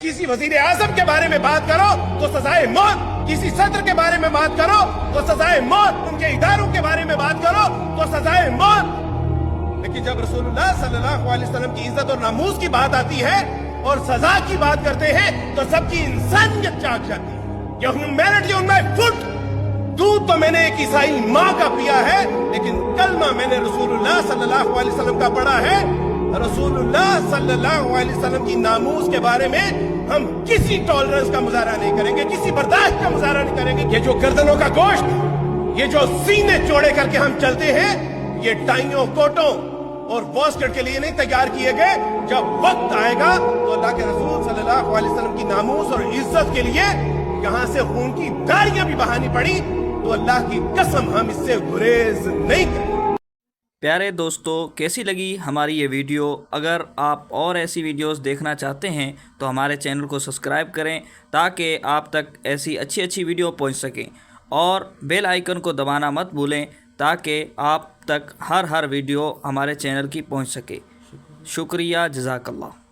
किसी वजीर आजम के बारे में बात करो तो सजाए मौत, किसी सदर के बारे में बात करो तो सजाए मौत, उनके इदारों के बारे में बात करो तो सजाए मौत। लेकिन जब रसूलुल्लाह सल्लल्लाहु अलैहि वसल्लम की इज्जत और नामूस की बात आती है और सजा की बात करते हैं तो सबकी इंसानियत जाग जाती है। कि ह्यूमैनिटी ऑन माय फुट। दूध तो मैंने एक ईसाई माँ का पिया है, लेकिन कलमा मैंने रसूलुल्लाह सल्लल्लाहु अलैहि वसल्लम का पढ़ा है। रसूलुल्लाह सल्लल्लाहु अलैहि वसल्लम की नामूस के बारे में हम किसी टॉलरेंस का मुजाहरा नहीं करेंगे, किसी बर्दाश्त का मुजाहरा नहीं करेंगे। ये जो गर्दनों का गोश्त, ये जो सीने चौड़े करके हम चलते हैं, ये टाइयों कोटों और वॉस्कट के लिए नहीं तैयार किए गए। जब वक्त आएगा तो अल्लाह के रसूल सल्लल्लाहु अलैहि वसल्लम की नामूस और इज्जत के लिए यहाँ से खून की धारियां भी बहानी पड़ी तो अल्लाह की कसम हम इससे गुरेज नहीं करेंगे। प्यारे दोस्तों, कैसी लगी हमारी ये वीडियो? अगर आप और ऐसी वीडियोस देखना चाहते हैं तो हमारे चैनल को सब्सक्राइब करें ताकि आप तक ऐसी अच्छी अच्छी वीडियो पहुंच सकें, और बेल आइकन को दबाना मत भूलें ताकि आप तक हर वीडियो हमारे चैनल की पहुंच सके। शुक्रिया, जज़ाकल्लाह।